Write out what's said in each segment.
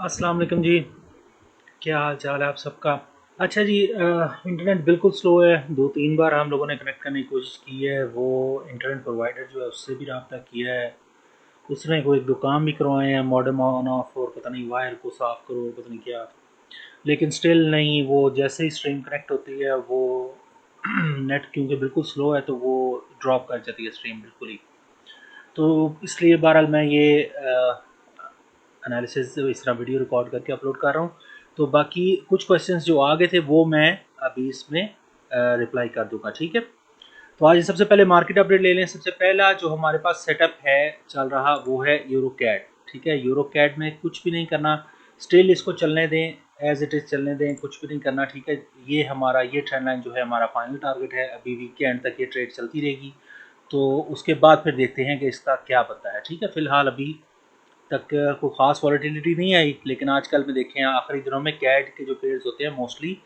अस्सलाम वालेकुम जी। क्या हाल चाल है आप सबका? अच्छा जी, इंटरनेट बिल्कुल स्लो है। 2-3 बार हम लोगों ने कनेक्ट करने की कोशिश की है। वो इंटरनेट प्रोवाइडर जो है उससे भी रब्ता किया है। उसने कोई 1-2 काम भी करवाए हैं, मॉडेम ऑन ऑफ और पता नहीं वायर को साफ़ करो पता नहीं क्या। लेकिन स्टिल नहीं, वो जैसे ही स्ट्रीम कनेक्ट होती है वो नेट क्योंकि बिल्कुल स्लो है तो वो ड्रॉप कर जाती है स्ट्रीम बिल्कुल ही। तो इसलिए बहरहाल मैं ये एनालिसिस इस तरह वीडियो रिकॉर्ड करके अपलोड कर रहा हूँ। तो बाकी कुछ क्वेश्चंस जो आ गए थे वो मैं अभी इसमें रिप्लाई कर दूंगा, ठीक है। तो आज सबसे पहले मार्केट अपडेट ले लें। सबसे पहला जो हमारे पास सेटअप है चल रहा वो है यूरो कैट, ठीक है। यूरो कैट में कुछ भी नहीं करना, स्टिल इसको चलने दें, एज इट इज़ चलने दें, कुछ भी नहीं करना, ठीक है। ये ट्रेंड लाइन जो है हमारा फाइनल टारगेट है। अभी वीक के एंड तक ये ट्रेड चलती रहेगी, तो उसके बाद फिर देखते हैं कि इसका क्या बनता है, ठीक है। फिलहाल अभी तक कोई ख़ास वॉलेटिलिटी नहीं आई, लेकिन आजकल में देखें आखिरी दिनों में कैट के जो पेयर्स होते हैं मोस्टली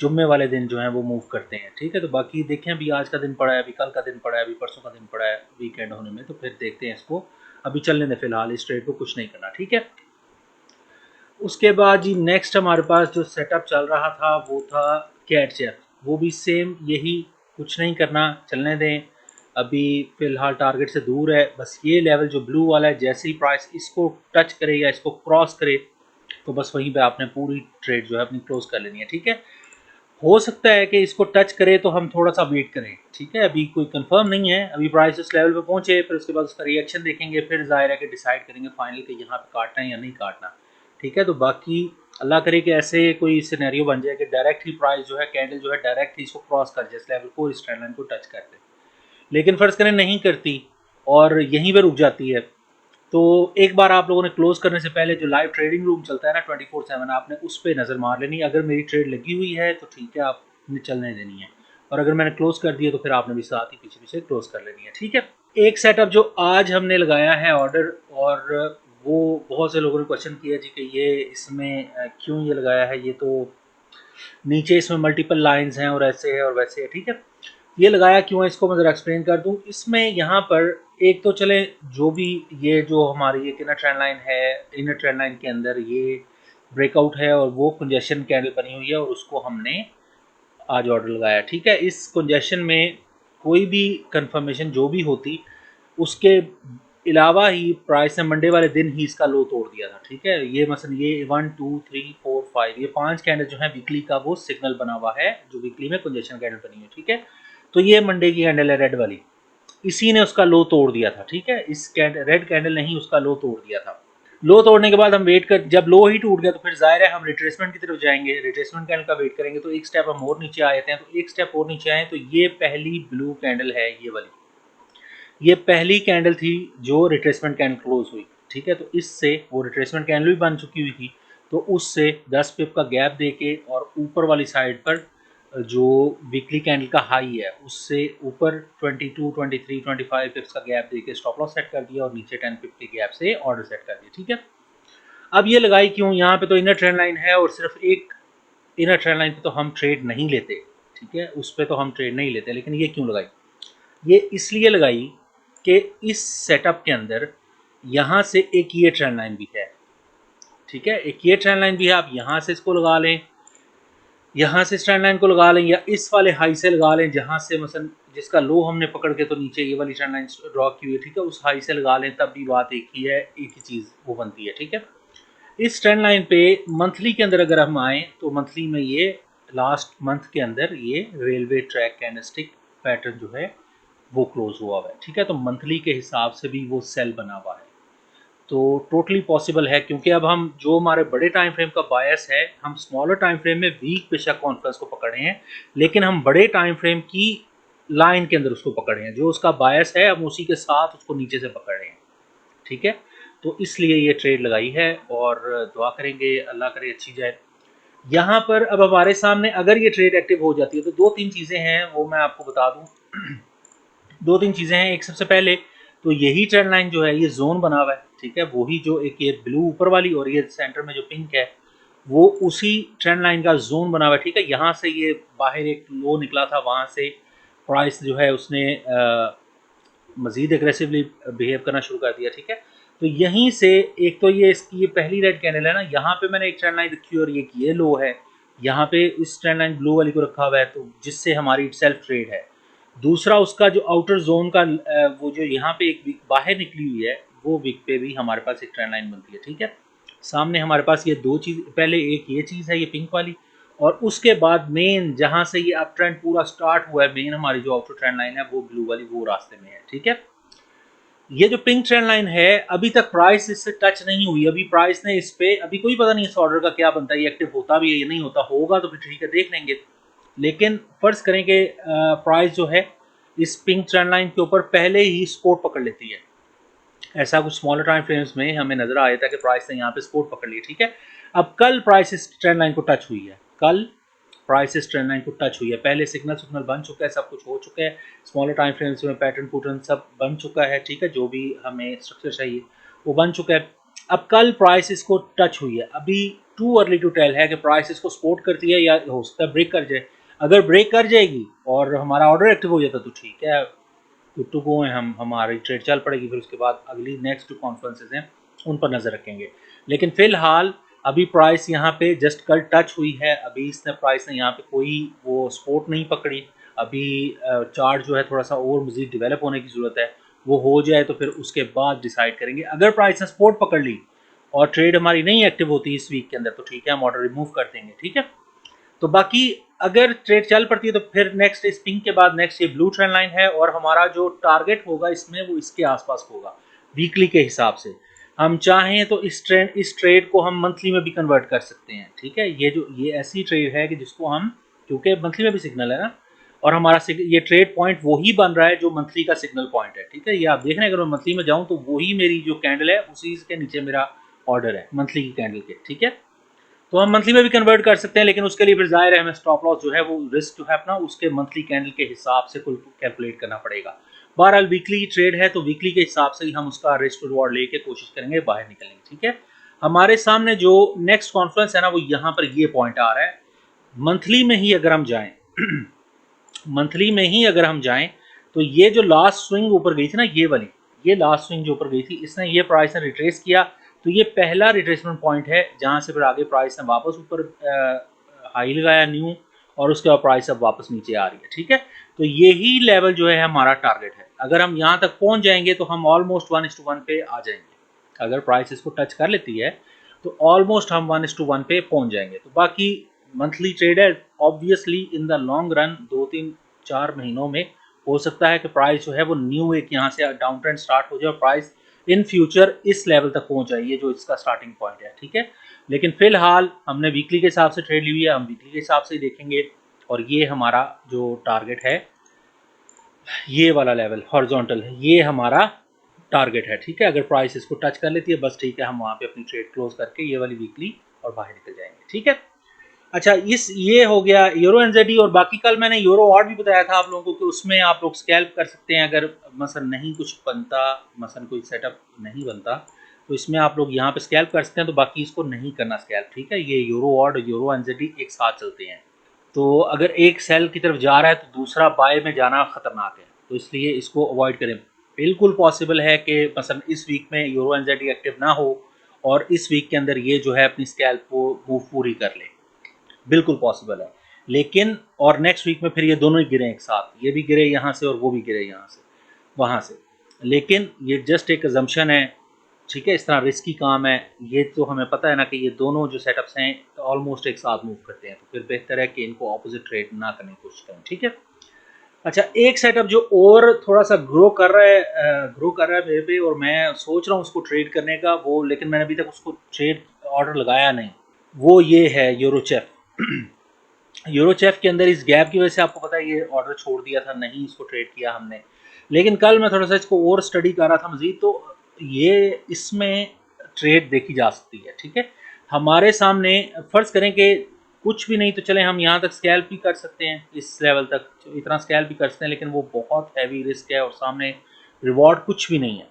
जुम्मे वाले दिन जो है वो मूव करते हैं, ठीक है। तो बाकी देखें अभी आज का दिन पड़ा है, अभी कल का दिन पड़ा है, अभी परसों का दिन पड़ा है वीकेंड होने में, तो फिर देखते हैं इसको। अभी चलने दें फिलहाल, इस ट्रेड को कुछ नहीं करना, ठीक है। उसके बाद जी नेक्स्ट हमारे पास जो सेटअप चल रहा था वो था कैट चेयर। वो भी सेम यही, कुछ नहीं करना, चलने दें। अभी फ़िलहाल टारगेट से दूर है। बस ये लेवल जो ब्लू वाला है, जैसे ही प्राइस इसको टच करे या इसको क्रॉस करे तो बस वहीं पे आपने पूरी ट्रेड जो है अपनी क्लोज कर लेनी है, ठीक है। हो सकता है कि इसको टच करे तो हम थोड़ा सा वेट करें, ठीक है। अभी कोई कंफर्म नहीं है, अभी प्राइस इस लेवल पे पहुंचे, फिर उसके बाद उसका रिएक्शन देखेंगे, फिर जाहिर है कि डिसाइड करेंगे फाइनल कि यहाँ पे काटना है या नहीं काटना, ठीक है। तो बाकी अल्लाह करे कि ऐसे कोई सिनेरियो बन जाए कि डायरेक्ट ही प्राइस जो है, कैंडल जो है डायरेक्ट ही इसको क्रॉस कर जाए, इस लेवल को, इस ट्रेंड लाइन को टच कर दे। लेकिन फ़र्ज़ करें नहीं करती और यहीं पर रुक जाती है, तो एक बार आप लोगों ने क्लोज करने से पहले जो लाइव ट्रेडिंग रूम चलता है ना 24/7, आपने उस पर नज़र मार लेनी। अगर मेरी ट्रेड लगी हुई है तो ठीक है, आपने चलने देनी है, और अगर मैंने क्लोज कर दिया तो फिर आपने भी साथ ही पीछे पीछे क्लोज कर लेनी है, ठीक है। एक सेटअप जो आज हमने लगाया है ऑर्डर, और वो बहुत से लोगों ने क्वेश्चन किया जी कि ये इसमें क्यों ये लगाया है, ये तो नीचे इसमें मल्टीपल लाइंस हैं और ऐसे है और वैसे है, ठीक है। ये लगाया क्यों है इसको मैं ज़रा एक्सप्लेन कर दूं। इसमें यहाँ पर एक तो चले, जो भी ये जो हमारी एक इनर ट्रेंड लाइन है, इनर ट्रेंड लाइन के अंदर ये ब्रेकआउट है और वो कंजेशन कैंडल बनी हुई है और उसको हमने आज ऑर्डर लगाया, ठीक है। इस कंजेशन में कोई भी कंफर्मेशन जो भी होती, उसके अलावा ही प्राइस ने मंडे वाले दिन ही इसका लो तोड़ दिया था, ठीक है। ये मसलन ये 1 2 3 4 5 ये 5 कैंडल जो है वीकली का वो सिग्नल बना हुआ है, जो वीकली में कंजेशन कैंडल बनी है, ठीक है। तो ये मंडे की कैंडल है रेड वाली, इसी ने उसका लो तोड़ दिया था, ठीक है। इस रेड कैंडल ने ही उसका लो तोड़ दिया था। लो तोड़ने के बाद हम वेट कर, जब लो ही टूट गया तो फिर जाहिर है हम रिट्रेसमेंट की तरफ जाएंगे, रिट्रेसमेंट कैंडल का वेट करेंगे। तो एक स्टेप हम और नीचे आ जाते हैं, तो एक स्टेप और नीचे आए तो ये पहली ब्लू कैंडल है, ये वाली, ये पहली कैंडल थी जो रिट्रेसमेंट कैंडल क्लोज हुई, ठीक है। तो इससे वो रिट्रेसमेंट कैंडल भी बन चुकी हुई थी, तो उससे 10 पिप का गैप देके और ऊपर वाली साइड पर जो वीकली कैंडल का हाई है उससे ऊपर 22 23 25 पिप्स का गैप देके स्टॉप लॉस सेट कर दिया और नीचे 10 पिप के गैप से ऑर्डर सेट कर दिया, ठीक है। अब ये लगाई क्यों, यहाँ पे तो इनर ट्रेंड लाइन है और सिर्फ एक इनर ट्रेंड लाइन पे तो हम ट्रेड नहीं लेते, ठीक है, उस पर तो हम ट्रेड नहीं लेते। लेकिन ये क्यों लगाई, ये इसलिए लगाई कि इस सेटअप के अंदर यहाँ से एक ये ट्रेंड लाइन भी है, ठीक है। एक ये ट्रेंड लाइन भी है, आप यहाँ से इसको लगा लें, यहाँ से इस ट्रेंड लाइन को लगा लें, या इस वाले हाई से लगा लें जहाँ से मसलन जिसका लो हमने पकड़ के तो नीचे ये वाली ट्रेंड लाइन ड्रॉ की हुई है, ठीक है, उस हाई से लगा लें, तब भी बात एक ही है, एक ही चीज़ वो बनती है, ठीक है। इस ट्रेंड लाइन पे मंथली के अंदर अगर हम आए तो मंथली में ये लास्ट मंथ के अंदर ये रेलवे ट्रैक कैंडलस्टिक पैटर्न जो है वो क्लोज हुआ हुआ है, ठीक है। तो मंथली के हिसाब से भी वो सेल बना हुआ है, तो टोटली पॉसिबल है। क्योंकि अब हम जो हमारे बड़े टाइम फ्रेम का बायस है, हम स्मॉलर टाइम फ्रेम में वीक बेशक कॉन्फ्रेंस को पकड़े हैं, लेकिन हम बड़े टाइम फ्रेम की लाइन के अंदर उसको पकड़े हैं, जो उसका बायस है हम उसी के साथ उसको नीचे से पकड़ रहे हैं, ठीक है। तो इसलिए ये ट्रेड लगाई है और दुआ करेंगे अल्लाह करे अच्छी जाए। यहाँ पर अब हमारे सामने अगर ये ट्रेड एक्टिव हो जाती है तो दो तीन चीज़ें हैं वो मैं आपको बता दूँ। दो तीन चीज़ें हैं। एक सबसे पहले तो यही ट्रेंड लाइन जो है ये जोन बना हुआ है, ठीक है। वही जो एक ये ब्लू ऊपर वाली और ये सेंटर में जो पिंक है वो उसी ट्रेंड लाइन का जोन बना हुआ है, ठीक है। यहाँ से ये बाहर एक लो निकला था, वहाँ से प्राइस जो है उसने मज़ीद एग्रेसिवली बिहेव करना शुरू कर दिया, ठीक है। तो यहीं से एक तो ये इसकी ये पहली रेड कैंडल है ना, यहाँ पे मैंने एक ट्रेंड लाइन रखी है और ये लो है, यहाँ पे इस ट्रेंड लाइन ब्लू वाली को रखा हुआ है, तो जिससे हमारी सेल्फ ट्रेड है। दूसरा उसका जो आउटर जोन का वो जो यहाँ पे एक वीक बाहर निकली हुई है, वो वीक पे भी हमारे पास एक ट्रेंड लाइन बनती है, ठीक है। सामने हमारे पास ये दो चीज़, पहले एक ये चीज़ है ये पिंक वाली, और उसके बाद मेन जहाँ से ये अप ट्रेंड पूरा स्टार्ट हुआ है, मेन हमारी जो आउटर ट्रेंड लाइन है वो ब्लू वाली, वो रास्ते में है, ठीक है। ये जो पिंक ट्रेंड लाइन है अभी तक प्राइस इससे टच नहीं हुई, अभी प्राइस ने इस पे अभी कोई पता नहीं इस ऑर्डर का क्या बनता है, ये एक्टिव होता भी है या नहीं होता, होगा तो फिर ठीक है देख लेंगे। लेकिन फर्ज करें कि प्राइस जो है इस पिंक ट्रेंड लाइन के ऊपर पहले ही सपोर्ट पकड़ लेती है, ऐसा कुछ स्मॉलर टाइम फ्रेम्स में हमें नजर आया था कि प्राइस ने यहाँ पे सपोर्ट पकड़ लिया, ठीक है। अब कल प्राइस इस ट्रेंड लाइन को टच हुई है, कल प्राइस इस ट्रेंड लाइन को टच हुई है, पहले सिग्नल बन चुका है, सब कुछ हो चुका है, स्मॉलर टाइम फ्रेम्स में पैटर्न सब बन चुका है, ठीक है, जो भी हमें स्ट्रक्चर चाहिए वो बन चुका है। अब कल प्राइस इसको टच हुई है, अभी टू अर्ली टू टेल है कि प्राइस इसको सपोर्ट करती है या हो सकता है ब्रेक कर जाए। अगर ब्रेक कर जाएगी और हमारा ऑर्डर एक्टिव हो जाता तो ठीक है, गुड टू गो है, हम हमारी ट्रेड चल पड़ेगी, फिर उसके बाद अगली नेक्स्ट जो कॉन्फ्रेंसेज हैं उन पर नज़र रखेंगे। लेकिन फिलहाल अभी प्राइस यहाँ पे जस्ट कल टच हुई है, अभी इसने प्राइस ने यहाँ पे कोई वो सपोर्ट नहीं पकड़ी, अभी चार्ट जो है थोड़ा सा और मज़ीद डेवलप होने की ज़रूरत है, वो हो जाए तो फिर उसके बाद डिसाइड करेंगे। अगर प्राइस ने सपोर्ट पकड़ ली और ट्रेड हमारी नहीं एक्टिव होती इस वीक के अंदर तो ठीक है, हम ऑर्डर रिमूव कर देंगे, ठीक है। तो बाकी अगर ट्रेड चल पड़ती है तो फिर नेक्स्ट इस पिंक के बाद नेक्स्ट ये ब्लू ट्रेंड लाइन है, और हमारा जो टारगेट होगा इसमें वो इसके आसपास होगा वीकली के हिसाब से। हम चाहें तो इस ट्रेड को हम मंथली में भी कन्वर्ट कर सकते हैं, ठीक है। ये ऐसी ट्रेड है कि जिसको हम, क्योंकि मंथली में भी सिग्नल है ना, और हमारा ये ट्रेड पॉइंट वही बन रहा है जो मंथली का सिग्नल पॉइंट है, ठीक है। ये आप देख रहे हैं अगर मैं मंथली में जाऊं तो वही मेरी जो कैंडल है उसी के नीचे मेरा ऑर्डर है मंथली की कैंडल के, ठीक है। तो हम मंथली में भी कन्वर्ट कर सकते हैं, लेकिन उसके लिए फिर जाहिर है हमें स्टॉप लॉस जो है वो रिस्क जो है अपना उसके मंथली कैंडल के हिसाब से कुल कैलकुलेट करना पड़ेगा। बहरहाल वीकली ट्रेड है तो वीकली के हिसाब से ही हम उसका रिस्क रिवॉर्ड लेके कोशिश करेंगे बाहर निकलने की, ठीक है। हमारे सामने जो नेक्स्ट कॉन्फ्रेंस है ना वो यहाँ पर ये पॉइंट आ रहा है, मंथली में ही अगर हम जाएं मंथली में ही अगर हम जाएं तो ये जो लास्ट स्विंग ऊपर गई थी ना, ये वाली, ये लास्ट स्विंग जो ऊपर गई थी, इसने ये प्राइस ने रिट्रेस किया, तो ये पहला रिट्रेसमेंट पॉइंट है जहां से फिर आगे प्राइस ने वापस ऊपर हाई लगाया न्यू, और उसके बाद प्राइस अब वापस नीचे आ रही है, ठीक है। तो यही लेवल जो है हमारा टारगेट है, अगर हम यहाँ तक पहुंच जाएंगे तो हम ऑलमोस्ट 1:1 पे आ जाएंगे। अगर प्राइस इसको टच कर लेती है तो ऑलमोस्ट हम 1:1 पे पहुंच जाएंगे। तो बाकी मंथली ट्रेड है, obviously in the long run 2-3-4 महीनों में हो सकता है कि प्राइस जो है वो न्यू एक यहाँ से डाउन ट्रेंड स्टार्ट हो जाए और प्राइस इन फ्यूचर इस लेवल तक पहुंच जाए, ये जो इसका स्टार्टिंग पॉइंट है, ठीक है। लेकिन फिलहाल हमने वीकली के हिसाब से ट्रेड ली हुई है, हम वीकली के हिसाब से ही देखेंगे, और ये हमारा जो टारगेट है ये वाला लेवल हॉरिजॉन्टल है, ये हमारा टारगेट है, ठीक है। अगर प्राइस इसको टच कर लेती है बस ठीक है, हम वहाँ पे अपनी ट्रेड क्लोज करके ये वाली वीकली और बाहर निकल जाएंगे, ठीक है। अच्छा, ये हो गया यूरो एनजेडी, और बाकी कल मैंने यूरो और भी बताया था आप लोगों को कि उसमें आप लोग स्कैल्प कर सकते हैं, अगर मसलन नहीं कुछ बनता, मसलन कोई सेटअप नहीं बनता तो इसमें आप लोग यहाँ पे स्कैल्प कर सकते हैं, तो बाकी इसको नहीं करना स्कैल्प, ठीक है। ये यूरो और यूरो एनजेडी एक साथ चलते हैं, तो अगर एक सेल की तरफ जा रहा है तो दूसरा बाय में जाना खतरनाक है, तो इसलिए इसको अवॉइड करें। बिल्कुल पॉसिबल है कि मसलन इस वीक में यूरो एनजेडी एक्टिव ना हो और इस वीक के अंदर ये जो है अपनी स्कैल्प को मूव पूरी कर ले, बिल्कुल पॉसिबल है। लेकिन और नेक्स्ट वीक में फिर ये दोनों ही गिरे एक साथ, ये भी गिरे यहाँ से और वो भी गिरे यहाँ से वहाँ से, लेकिन ये जस्ट एक अजम्पशन है, ठीक है। इस तरह रिस्की काम है, ये तो हमें पता है ना कि ये दोनों जो सेटअप्स हैं ऑलमोस्ट एक साथ मूव करते हैं, तो फिर बेहतर है कि इनको ऑपोजिट ट्रेड ना करने की कोशिश करें, ठीक है। अच्छा, एक सेटअप जो और थोड़ा सा ग्रो कर रहा है मेरे पे, और मैं सोच रहा हूँ उसको ट्रेड करने का, वो लेकिन मैंने अभी तक उसको ट्रेड ऑर्डर लगाया नहीं, वो ये है यूरोचेफ। यूरोचेफ के अंदर इस गैप की वजह से आपको पता है ये ऑर्डर छोड़ दिया था, नहीं इसको ट्रेड किया हमने। लेकिन कल मैं थोड़ा सा इसको और स्टडी कर रहा था मजीद, तो ये इसमें ट्रेड देखी जा सकती है, ठीक है। हमारे सामने फर्ज करें कि कुछ भी नहीं तो चले हम यहाँ तक स्कैल्प भी कर सकते हैं, इस लेवल तक इतना स्कैल्प भी कर सकते हैं, लेकिन वो बहुत हैवी रिस्क है और सामने रिवॉर्ड कुछ भी नहीं है।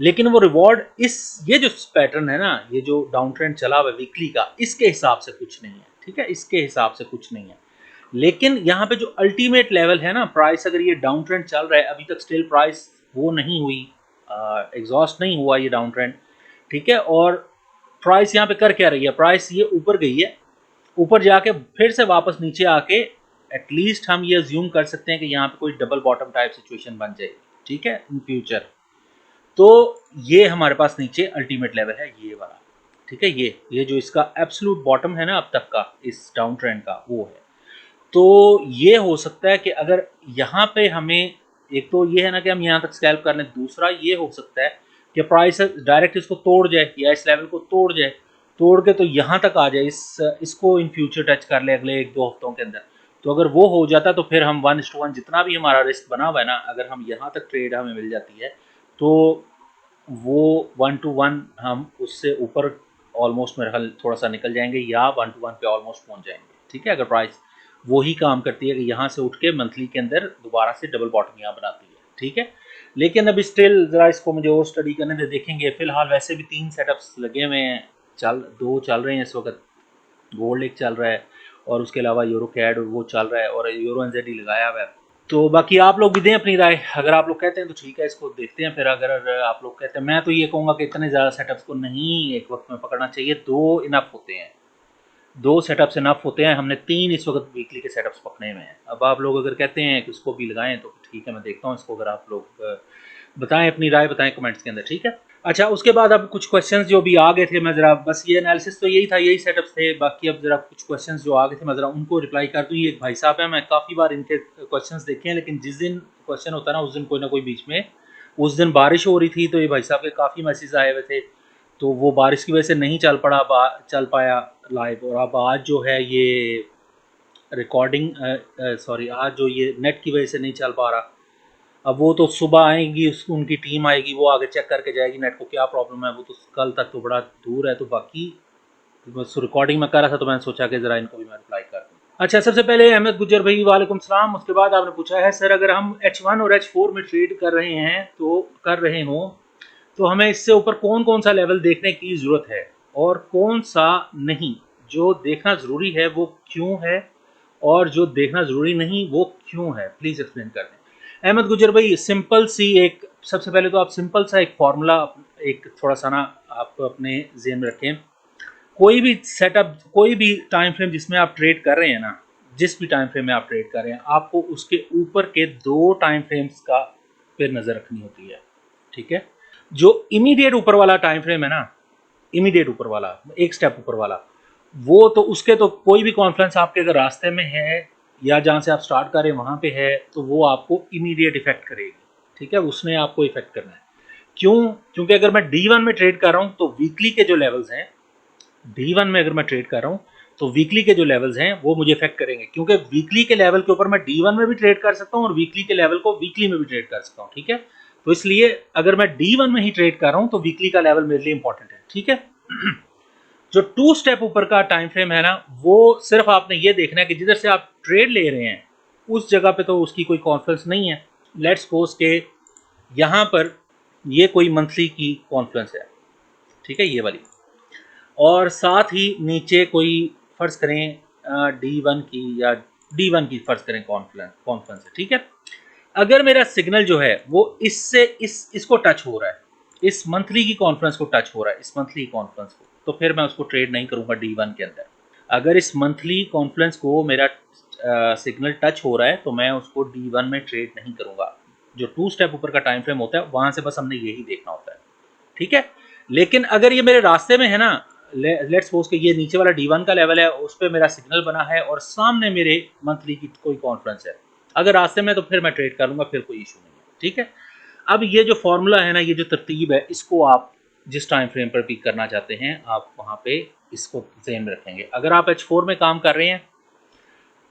लेकिन वो रिवॉर्ड ये जो पैटर्न है ना, ये जो डाउन ट्रेंड चला हुआ है वीकली का, इसके हिसाब से कुछ नहीं है, ठीक है, इसके हिसाब से कुछ नहीं है। लेकिन यहाँ पे जो अल्टीमेट लेवल है ना, प्राइस अगर ये डाउन ट्रेंड चल रहा है अभी तक, स्टिल प्राइस वो नहीं हुई, एग्जॉस्ट नहीं हुआ ये डाउन ट्रेंड, ठीक है। और प्राइस यहाँ पे कर क्या रही है, प्राइस ये ऊपर गई है, ऊपर जाके फिर से वापस नीचे आके एटलीस्ट हम ये अज्यूम कर सकते हैं कि यहाँ पे कोई डबल बॉटम टाइप सिचुएशन बन जाएगी, ठीक है, इन फ्यूचर। तो ये हमारे पास नीचे अल्टीमेट लेवल है ये वाला, ठीक है। ये जो इसका एब्सोल्यूट बॉटम है ना अब तक का इस डाउन ट्रेंड का, वो है। तो ये हो सकता है कि अगर यहाँ पे हमें, एक तो ये है ना कि हम यहाँ तक स्कैल्प कर लें, दूसरा ये हो सकता है कि प्राइस डायरेक्ट इसको तोड़ जाए या इस लेवल को तोड़ जाए, तोड़ के तो यहाँ तक आ जाए, इसको इन फ्यूचर टच कर ले अगले 1-2 हफ्तों के अंदर। तो अगर वो हो जाता तो फिर हम 1:1 जितना भी हमारा रिस्क बना हुआ है ना, अगर हम यहाँ तक ट्रेड हमें मिल जाती है तो वो 1:1 हम उससे ऊपर ऑलमोस्ट मेरे ख्याल थोड़ा सा निकल जाएंगे, या 1:1 पे ऑलमोस्ट पहुँच जाएंगे, ठीक है। अगर प्राइस वही काम करती है कि यहाँ से उठ के मंथली के अंदर दोबारा से डबल बॉटम यहाँ बनाती है, ठीक है। लेकिन अभी स्टिल ज़रा इसको मुझे और स्टडी करने दे, देखेंगे। फिलहाल वैसे भी 3 सेटअप्स लगे हुए हैं, 2 चल रहे हैं इस वक्त। गोल्ड एक चल रहा है और उसके अलावा यूरो कैड वो चल रहा है, और यूरो एनजेडी लगाया हुआ है। तो बाकी आप लोग भी दें अपनी राय, अगर आप लोग कहते हैं तो ठीक है, इसको देखते हैं। फिर अगर आप लोग कहते हैं, मैं तो ये कहूँगा कि इतने ज़्यादा सेटअप्स को नहीं एक वक्त में पकड़ना चाहिए, 2 इनफ होते हैं, 2 सेटअप्स इनफ होते हैं। हमने 3 इस वक्त वीकली के सेटअप्स पकड़े हुए हैं। अब आप लोग अगर कहते हैं कि उसको भी लगाएं तो ठीक है, मैं देखता हूँ इसको। अगर आप लोग बताएं, अपनी राय बताएं कमेंट्स के अंदर, ठीक है। अच्छा, उसके बाद अब कुछ क्वेश्चंस जो भी आ गए थे, मैं ज़रा बस ये एनालिसिस तो यही था, यही सेटअप्स थे। बाकी अब ज़रा कुछ क्वेश्चंस जो आ गए थे मैं ज़रा उनको रिप्लाई कर दूँ। ये एक भाई साहब है, मैं काफ़ी बार इनके क्वेश्चंस देखे हैं, लेकिन जिस दिन क्वेश्चन होता है ना उस दिन कोई ना कोई बीच में, उस दिन बारिश हो रही थी तो ये भाई साहब के काफ़ी मैसेज आए हुए थे, तो वो बारिश की वजह से नहीं चल पाया लाइव। और अब आज जो है ये रिकॉर्डिंग, सॉरी, आज जो ये नेट की वजह से नहीं चल पा रहा। अब वो तो सुबह आएगी, उनकी टीम आएगी, वो आगे चेक करके जाएगी नेट को क्या प्रॉब्लम है। वो तो कल तक तो बड़ा दूर है। तो बाकी बस रिकॉर्डिंग में कर रहा था तो मैंने सोचा कि ज़रा इनको भी मैं रिप्लाई कर दूँ। अच्छा, सबसे पहले अहमद गुजर भाई वालेकुम सलाम। उसके बाद आपने पूछा है सर, अगर हम H1 और H4 में ट्रेड कर रहे हैं तो कर रहे हों तो हमें इससे ऊपर कौन कौन सा लेवल देखने की ज़रूरत है और कौन सा नहीं, जो देखना ज़रूरी है वो क्यों है, और जो देखना ज़रूरी नहीं वो क्यों है, प्लीज़ एक्सप्लेन कर दें। अहमद गुजर भाई, सिंपल सी एक, सबसे पहले तो आप सिंपल सा एक फार्मूला, एक थोड़ा सा ना आप अपने जेहन में रखें। कोई भी सेटअप, कोई भी टाइम फ्रेम जिसमें आप ट्रेड कर रहे हैं ना, जिस भी टाइम फ्रेम में आप ट्रेड कर रहे हैं, आपको उसके ऊपर के 2 टाइम फ्रेम्स का फिर नज़र रखनी होती है, ठीक है। जो इमीडिएट ऊपर वाला टाइम फ्रेम है ना, इमीडिएट ऊपर वाला, एक स्टेप ऊपर वाला, वो तो उसके तो कोई भी कॉन्फ्रेंस आपके अगर रास्ते में है या जहाँ से आप स्टार्ट करें वहाँ पे है तो वो आपको इमीडिएट इफेक्ट करेगी, ठीक है, उसने आपको इफेक्ट करना है। क्यों? क्योंकि अगर मैं D1 में ट्रेड कर रहा हूँ तो वीकली के जो लेवल्स हैं, D1 में अगर मैं ट्रेड कर रहा हूँ तो वीकली के जो लेवल्स हैं वो मुझे इफेक्ट करेंगे, क्योंकि वीकली के लेवल के ऊपर मैं D1 में भी ट्रेड कर सकता हूँ और वीकली के लेवल को वीकली में भी ट्रेड कर सकता हूँ, ठीक है। तो इसलिए अगर मैं D1 में ही ट्रेड कर रहा हूँ तो वीकली का लेवल मेरे लिए इंपॉर्टेंट है, ठीक है। जो 2 स्टेप ऊपर का टाइम फ्रेम है ना, वो सिर्फ आपने ये देखना है कि जिधर से आप ट्रेड ले रहे हैं उस जगह पे तो उसकी कोई कॉन्फ्रेंस नहीं है। लेट्स सपोज के यहाँ पर ये कोई मंथली की कॉन्फ्रेंस है, ठीक है, ये वाली, और साथ ही नीचे कोई फर्ज करें D1 की, या D1 की फर्ज करें कॉन्फ्रेंस है, ठीक है। अगर मेरा सिग्नल जो है वो इससे इसको टच हो रहा है, इस मंथली की कॉन्फ्रेंस को टच हो रहा है, इस मंथली कॉन्फ्रेंस को, तो फिर मैं उसको ट्रेड नहीं करूंगा D1 के अंदर। अगर इस मंथली कॉन्फ्रेंस को मेरा सिग्नल टच हो रहा है तो मैं उसको D1 में ट्रेड नहीं करूंगा। जो 2 स्टेप ऊपर का टाइम फ्रेम होता है वहां से बस हमने यही देखना होता है, ठीक है। लेकिन अगर ये मेरे रास्ते में है ना, लेट्स सपोज कि ये नीचे वाला D1 का लेवल है, उस पर मेरा सिग्नल बना है और सामने मेरे मंथली की कोई कॉन्फ्रेंस है, अगर रास्ते में, तो फिर मैं ट्रेड कर लूंगा, फिर कोई इशू नहीं है, ठीक है। अब ये जो फॉर्मूला है ना, ये जो तरतीब है, इसको आप जिस टाइम फ्रेम पर पिक करना चाहते हैं आप वहां पे इसको ज़हन में रखेंगे। अगर आप H4 में काम कर रहे हैं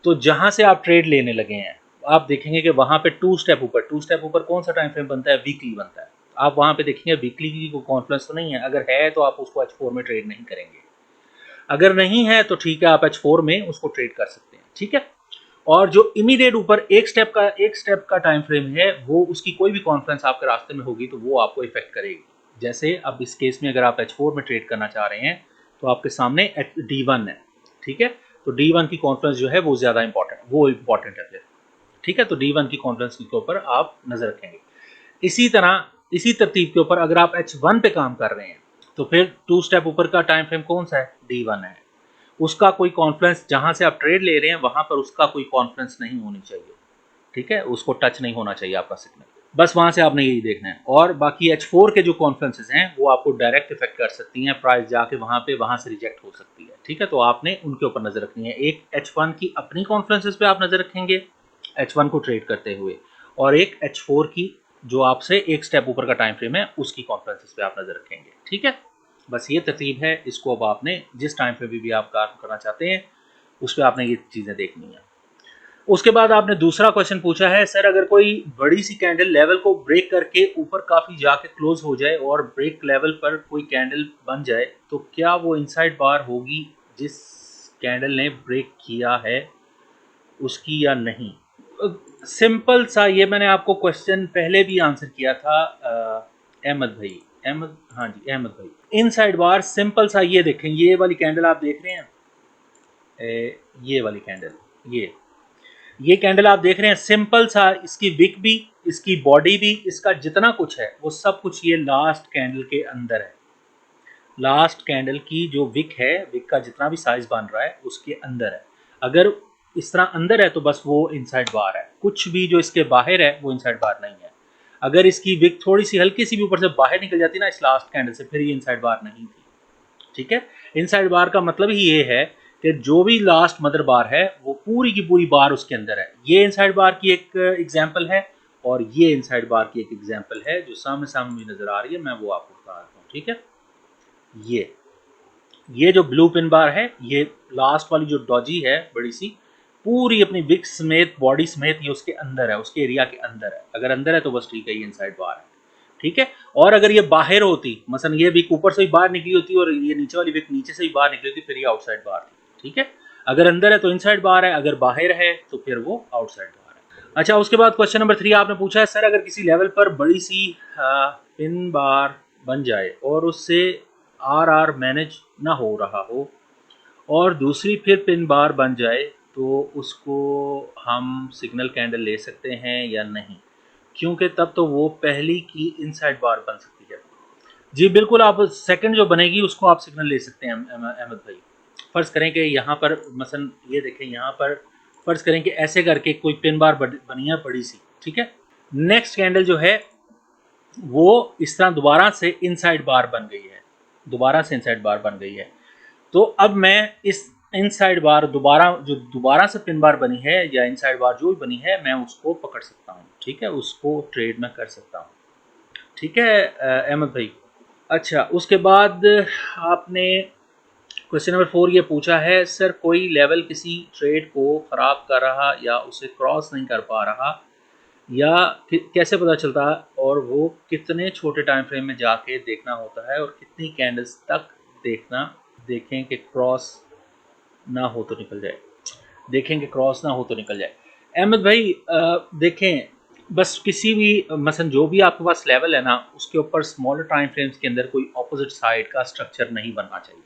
तो जहां से आप ट्रेड लेने लगे हैं आप देखेंगे कि वहां पे 2 स्टेप ऊपर कौन सा टाइम फ्रेम बनता है, वीकली बनता है। आप वहां पे देखेंगे वीकली की कोई कॉन्फ्रेंस तो नहीं है, अगर है तो आप उसको H4 में ट्रेड नहीं करेंगे, अगर नहीं है तो ठीक है, आप H4 में उसको ट्रेड कर सकते हैं, ठीक है। और जो इमीडिएट ऊपर एक स्टेप का टाइम फ्रेम है, वो उसकी कोई भी कॉन्फ्रेंस आपके रास्ते में होगी तो वो आपको इफेक्ट करेगी। जैसे अब इस केस में अगर आप H4 में ट्रेड करना चाह रहे हैं तो आपके सामने D1 है, ठीक है। तो D1 की कॉन्फ्रेंस जो है वो ज़्यादा इंपॉर्टेंट है फिर, ठीक है। तो D1 की कॉन्फ्रेंस के ऊपर आप नज़र रखेंगे। इसी तरह इसी तरतीब के ऊपर अगर आप H1 पे काम कर रहे हैं तो फिर 2 स्टेप ऊपर का टाइम फ्रेम कौन सा है, D1 है। उसका कोई कॉन्फ्रेंस, जहां से आप ट्रेड ले रहे हैं वहां पर उसका कोई कॉन्फ्रेंस नहीं होनी चाहिए, ठीक है, उसको टच नहीं होना चाहिए आपका सिग्नल, बस वहां से आपने यही देखना है। और बाकी H4 के जो कॉन्फ्रेंसेस हैं वो आपको डायरेक्ट इफेक्ट कर सकती हैं, प्राइस जाके वहां से रिजेक्ट हो सकती है, ठीक है, तो आपने उनके ऊपर नजर रखनी है। एक H1 की अपनी कॉन्फ्रेंसेस पे आप नजर रखेंगे H1 को ट्रेड करते हुए, और एक H4 की जो आपसे एक स्टेप ऊपर का टाइम फ्रेम है उसकी कॉन्फ्रेंसेस पे आप नजर रखेंगे, ठीक है। बस ये तरतीब है, इसको अब आपने जिस टाइम फ्रेम भी आप काम करना चाहते हैं उस पर आपने ये चीजें देखनी है। उसके बाद आपने दूसरा क्वेश्चन पूछा है, सर अगर कोई बड़ी सी कैंडल लेवल को ब्रेक करके ऊपर काफी जाके क्लोज हो जाए और ब्रेक लेवल पर कोई कैंडल बन जाए तो क्या वो इनसाइड बार होगी जिस कैंडल ने ब्रेक किया है उसकी या नहीं? सिंपल सा, ये मैंने आपको क्वेश्चन पहले भी आंसर किया था अहमद भाई, अहमद, हाँ जी अहमद भाई। इनसाइड बार सिंपल सा, ये देखें, ये वाली कैंडल आप देख रहे हैं, ये वाली कैंडल, ये कैंडल आप देख रहे हैं, सिंपल सा, इसकी विक भी, इसकी बॉडी भी, इसका जितना कुछ है वो सब कुछ ये लास्ट कैंडल के अंदर है। लास्ट कैंडल की जो विक है, विक का जितना भी साइज बन रहा है उसके अंदर है। अगर इस तरह अंदर है तो बस वो इनसाइड बार है, कुछ भी जो इसके बाहर है वो इनसाइड बार नहीं है। अगर इसकी विक थोड़ी सी हल्की सी भी ऊपर से बाहर निकल जाती ना इस लास्ट कैंडल से, फिर ये इनसाइड बार नहीं थी, ठीक है। इनसाइड बार का मतलब ही ये है कि जो भी लास्ट मदर बार है वो पूरी की पूरी बार उसके अंदर है। ये इनसाइड बार की एक एग्जांपल है और ये इनसाइड बार की एक एग्जांपल है जो सामने सामने नजर आ रही है, मैं वो आपको बता रहा हूँ, ठीक है। ये जो ब्लू पिन बार है, ये लास्ट वाली जो डॉजी है बड़ी सी, पूरी अपनी विक समेत, बॉडी समेत ये उसके अंदर है, उसके एरिया के अंदर है। अगर अंदर है तो बस ठीक है, ये इनसाइड बार है, ठीक है। और अगर ये बाहर होती, मसलन ये विक ऊपर से ही बाहर निकली होती और ये नीचे वाली विक नीचे से ही बाहर निकली होती, फिर ये आउटसाइड बार थी, ठीक है। अगर अंदर है तो इनसाइड बार है, अगर बाहर है तो फिर वो आउटसाइड बार है। अच्छा, उसके बाद क्वेश्चन नंबर 3 आपने पूछा है, सर अगर किसी लेवल पर बड़ी सी पिन बार बन जाए और उससे आर मैनेज ना हो रहा हो और दूसरी फिर पिन बार बन जाए तो उसको हम सिग्नल कैंडल ले सकते हैं या नहीं, क्योंकि तब तो वो पहली की इनसाइड बार बन सकती है। जी बिल्कुल, आप सेकंड जो बनेगी उसको आप सिग्नल ले सकते हैं अहमद भाई। फर्ज करें कि यहाँ पर मसलन ये देखें, यहाँ पर फर्ज करें कि ऐसे करके कोई पिन बार बनी है बड़ी सी, ठीक है। नेक्स्ट कैंडल जो है वो इस तरह दोबारा से इनसाइड बार बन गई है, दोबारा से इनसाइड बार बन गई है। तो अब मैं इस इनसाइड बार दोबारा से पिन बार बनी है या इनसाइड बार जो भी बनी है, मैं उसको पकड़ सकता हूँ, ठीक है, उसको ट्रेड में कर सकता हूँ, ठीक है अहमद भाई। अच्छा, उसके बाद आपने क्वेश्चन नंबर 4 ये पूछा है, सर कोई लेवल किसी ट्रेड को ख़राब कर रहा या उसे क्रॉस नहीं कर पा रहा, या कैसे पता चलता है, और वो कितने छोटे टाइम फ्रेम में जाके देखना होता है और कितनी कैंडल्स तक देखें कि क्रॉस ना हो तो निकल जाए, देखें कि क्रॉस ना हो तो निकल जाए। अहमद भाई देखें, बस किसी भी मसलन जो भी आपके पास लेवल है ना, उसके ऊपर स्मॉलर टाइम फ्रेम्स के अंदर कोई ऑपोजिट साइड का स्ट्रक्चर नहीं बनना चाहिए,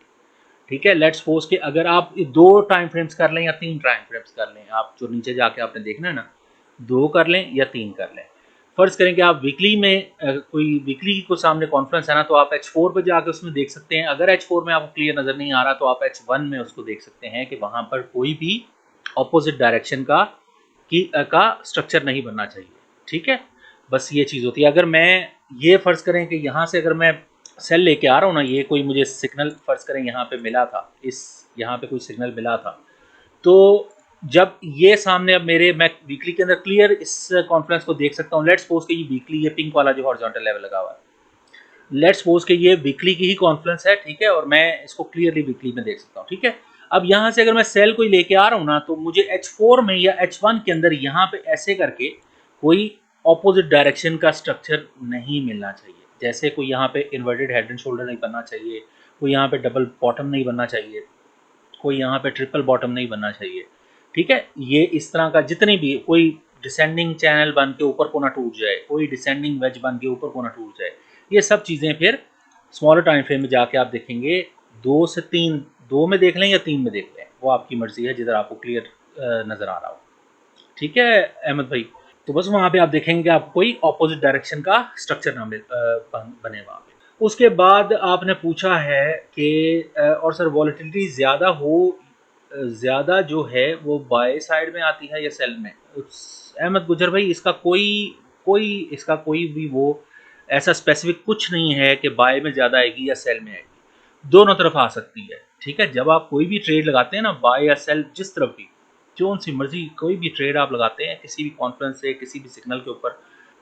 ठीक है। लेट्स सपोज कि अगर आप 2 टाइम फ्रेम्स कर लें या 3 टाइम फ्रेम्स कर लें, आप जो नीचे जाके आपने देखना है ना, 2 कर लें या 3 कर लें। फर्ज करें कि आप वीकली में कोई वीकली को सामने कॉन्फ्रेंस है ना, तो आप H4 पे जाके उसमें देख सकते हैं। अगर H4 में आपको क्लियर नज़र नहीं आ रहा तो आप H1 में उसको देख सकते हैं कि वहाँ पर कोई भी ऑपोजिट डायरेक्शन का स्ट्रक्चर नहीं बनना चाहिए, ठीक है। बस ये चीज़ होती है। अगर मैं ये फ़र्ज़ करें कि यहाँ से अगर मैं सेल लेके आ रहा हूँ ना, ये कोई मुझे सिग्नल फ़र्ज़ करें यहाँ पे मिला था, यहाँ पे कोई सिग्नल मिला था, तो जब ये सामने अब मैं वीकली के अंदर क्लियर इस कॉन्फ्रेंस को देख सकता हूँ। लेट्स सपोज कि ये वीकली, ये पिंक वाला जो हॉरिजॉन्टल लेवल लगा हुआ है, लेट्स सपोज कि ये वीकली की ही कॉन्फ्रेंस है, ठीक है, और मैं इसको क्लियरली वीकली में देख सकता हूँ, ठीक है। अब यहाँ से अगर मैं सेल कोई लेके आ रहा हूँ ना, तो मुझे H4 में या H1 के अंदर यहाँ पे ऐसे करके कोई ऑपोजिट डायरेक्शन का स्ट्रक्चर नहीं मिलना चाहिए। जैसे कोई यहाँ पे इन्वर्टेड हेड एंड शोल्डर नहीं बनना चाहिए, कोई यहाँ पे डबल बॉटम नहीं बनना चाहिए, कोई यहाँ पे ट्रिपल बॉटम नहीं बनना चाहिए, ठीक है। ये इस तरह का जितनी भी, कोई डिसेंडिंग चैनल बन के ऊपर को ना टूट जाए, कोई डिसेंडिंग वेज बन के ऊपर को ना टूट जाए, ये सब चीज़ें फिर स्मॉलर टाइम फ्रेम में जाके आप देखेंगे। 2 से 3, 2 में देख लें या 3 में देख लें, वो आपकी मर्जी है, जिधर आपको क्लियर नज़र आ रहा हो, ठीक है अहमद भाई। तो बस वहाँ पे आप देखेंगे कि आपको कोई ऑपोजिट डायरेक्शन का स्ट्रक्चर ना बने वहाँ पे। उसके बाद आपने पूछा है कि और सर वॉलेटिलिटी ज़्यादा हो, ज़्यादा जो है वो बाय साइड में आती है या सेल में? अहमद गुजर भाई, इसका कोई भी वो ऐसा स्पेसिफिक कुछ नहीं है कि बाय में ज़्यादा आएगी या सेल में आएगी, दोनों तरफ आ सकती है। ठीक है, जब आप कोई भी ट्रेड लगाते हैं ना, बाय या सेल, जिस तरफ भी जो सी मर्जी कोई भी ट्रेड आप लगाते हैं किसी भी कॉन्फ्रेंस से किसी भी सिग्नल के ऊपर,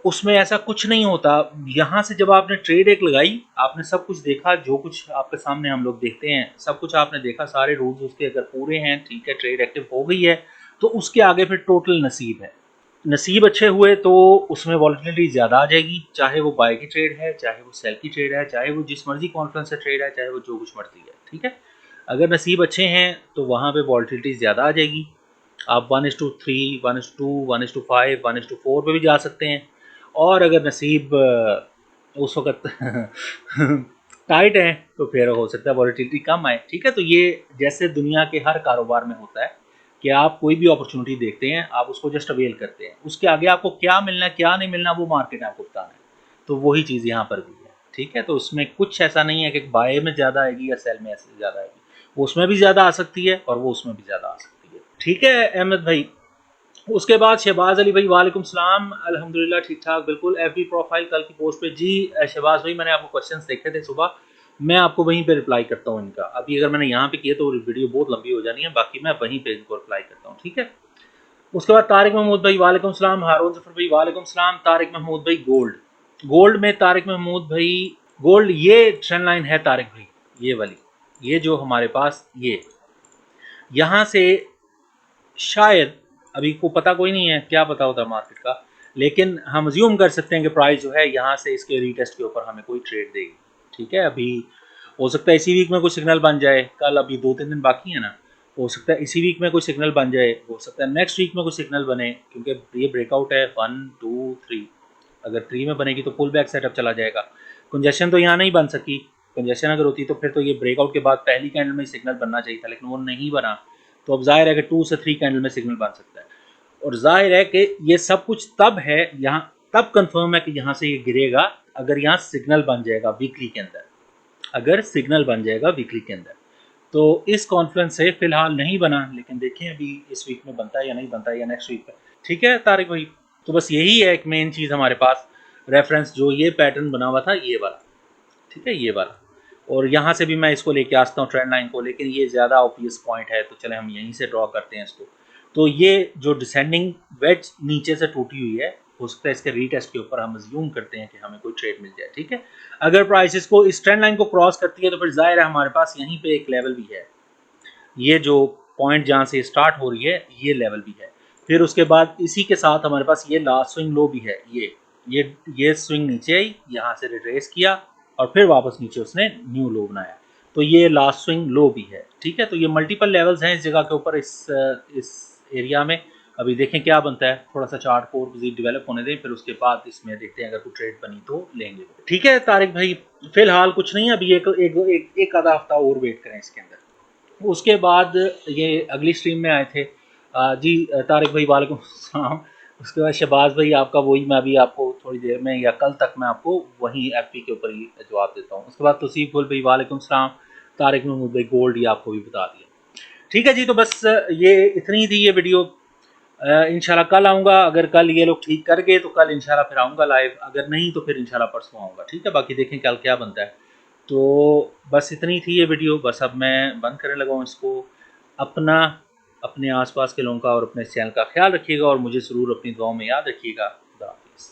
उसमें ऐसा कुछ नहीं होता। यहाँ से जब आपने ट्रेड एक लगाई, आपने सब कुछ देखा, जो कुछ आपके सामने हम लोग देखते हैं सब कुछ आपने देखा, सारे रूल्स उसके अगर पूरे हैं, ठीक है, ट्रेड एक्टिव हो गई है, तो उसके आगे फिर टोटल नसीब है। नसीब अच्छे हुए तो उसमें वॉलेटिलिटी ज़्यादा आ जाएगी, चाहे वो बाय की ट्रेड है, चाहे वो सेल की ट्रेड है, चाहे वो जिस मर्जी कॉन्फ्रेंस से ट्रेड है, चाहे वो जो कुछ मर्जी है। ठीक है, अगर नसीब अच्छे हैं तो वहाँ पे वॉलेटिलिटी ज़्यादा आ जाएगी। आप 1:3, 1:2, 1:5, 1:4 पे भी जा सकते हैं। और अगर नसीब उस वक्त टाइट है तो फिर हो सकता है वॉलेटिलिटी कम आए। ठीक है, तो ये जैसे दुनिया के हर कारोबार में होता है कि आप कोई भी अपॉर्चुनिटी देखते हैं, आप उसको जस्ट अवेल करते हैं, उसके आगे आपको क्या मिलना है क्या नहीं मिलना वो मार्केट आपको बताना है। तो वही चीज़ यहाँ पर भी है। ठीक है, तो उसमें कुछ ऐसा नहीं है कि बाय में ज़्यादा आएगी या सेल में ऐसे ज़्यादा आएगी, वो उसमें भी ज़्यादा आ सकती है और वो उसमें भी ज़्यादा आ सकती है। ठीक है अहमद भाई। उसके बाद शहबाज अली भाई, वालेकुम सलाम, अल्हम्दुलिल्लाह ठीक ठाक बिल्कुल। एफबी प्रोफाइल कल की पोस्ट पे जी शहबाज भाई, मैंने आपको क्वेश्चंस देखे थे सुबह, मैं आपको वहीं पे रिप्लाई करता हूँ इनका। अभी अगर मैंने यहाँ पे किया तो वीडियो बहुत लंबी हो जानी है, बाकी मैं वहीं पे इनको रिप्लाई करता हूँ। ठीक है, उसके बाद तारिक महमूद भाई, वालेकुम सलाम। हारून जफर भाई, वालेकुम सलाम। तारिक महमूद भाई, गोल्ड में तारिक महमूद भाई, गोल्ड ये ट्रेंड लाइन है तारिक भाई, ये वाली, ये जो हमारे पास, ये यहाँ से शायद, अभी को पता कोई नहीं है, क्या पता होता मार्केट का, लेकिन हम अज्यूम कर सकते हैं कि प्राइस जो है यहाँ से इसके रीटेस्ट के ऊपर हमें कोई ट्रेड देगी। ठीक है, अभी हो सकता है इसी वीक में कोई सिग्नल बन जाए, कल, अभी 2-3 दिन बाकी है ना, हो सकता है इसी वीक में कोई सिग्नल बन जाए, हो सकता है नेक्स्ट वीक में कोई सिग्नल बने, क्योंकि ये ब्रेकआउट है 1 2 3, अगर 3 में बनेगी तो पुल बैक सेटअप चला जाएगा। कंजेशन तो यहाँ नहीं बन सकी, कंजेशन अगर होती तो फिर तो ये ब्रेकआउट के बाद पहली कैंडल में सिग्नल बनना चाहिए था, लेकिन वो नहीं बना। तो अब जाहिर है कि 2 से 3 कैंडल में सिग्नल बन सकता है, और जाहिर है कि ये सब कुछ तब है, यहाँ तब कंफर्म है कि यहाँ से ये गिरेगा अगर यहाँ सिग्नल बन जाएगा वीकली के अंदर, अगर सिग्नल बन जाएगा वीकली के अंदर। तो इस कॉन्फ्रेंस से फिलहाल नहीं बना, लेकिन देखें अभी इस वीक में बनता है या नहीं बनता है, या नेक्स्ट वीक में। ठीक है तारिक भाई, तो बस यही है एक मेन चीज़ हमारे पास, रेफरेंस जो ये पैटर्न बना हुआ था ये वाला, ठीक है, ये वाला, और यहाँ से भी मैं इसको लेके आता हूँ ट्रेंड लाइन को, लेकिन ये ज़्यादा ऑब्वियस पॉइंट है तो चले हम यहीं से ड्रॉ करते हैं इसको। तो ये जो डिसेंडिंग वेज नीचे से टूटी हुई है, हो सकता है इसके रीटेस्ट के ऊपर हम अज्यूम करते हैं कि हमें कोई ट्रेड मिल जाए। ठीक है, अगर प्राइसेस को इस ट्रेंड लाइन को क्रॉस करती है तो फिर जाहिर है हमारे पास यहीं पे एक लेवल भी है, ये जो पॉइंट जहाँ से स्टार्ट हो रही है ये लेवल भी है। फिर उसके बाद इसी के साथ हमारे पास ये लास्ट स्विंग लो भी है, ये स्विंग नीचे आई, यहाँ से रिट्रेस किया और फिर वापस नीचे उसने न्यू लो बनाया, तो ये लास्ट स्विंग लो भी है। ठीक है, तो ये मल्टीपल लेवल्स हैं इस जगह के ऊपर, इस एरिया में। अभी देखें क्या बनता है, थोड़ा सा चार्ट को डेवलप होने दें, फिर उसके बाद इसमें देखते हैं अगर कोई ट्रेड बनी तो लेंगे। ठीक है तारिक भाई, फिलहाल कुछ नहीं, अभी एक आधा हफ्ता और वेट करें इसके अंदर। उसके बाद ये अगली स्ट्रीम में आए थे जी तारिक भाई, वालेकुम सलाम। उसके बाद शहबाज भाई आपका वही, मैं अभी आपको थोड़ी देर में या कल तक मैं आपको वही एफपी के ऊपर ही जवाब देता हूँ। उसके बाद तौसीफ गुल भाई, वालेकुम सलाम। तारिक महमूद भाई, गोल्ड, ये आपको भी बता दिया। ठीक है जी, तो बस ये इतनी ही थी ये वीडियो। इंशाल्लाह कल आऊँगा, अगर कल ये लोग ठीक कर गए तो कल इंशाल्लाह फिर आऊँगा लाइव, अगर नहीं तो फिर इंशाल्लाह परसों आऊँगा। ठीक है, बाकी देखें कल क्या बनता है। तो बस इतनी थी ये वीडियो, बस अब मैं बंद करने लगा हूँ इसको। अपना, अपने आसपास के लोगों का और अपने चैनल का ख्याल रखिएगा और मुझे ज़रूर अपनी दुआओं में याद रखिएगा। खुदा हाफिज़।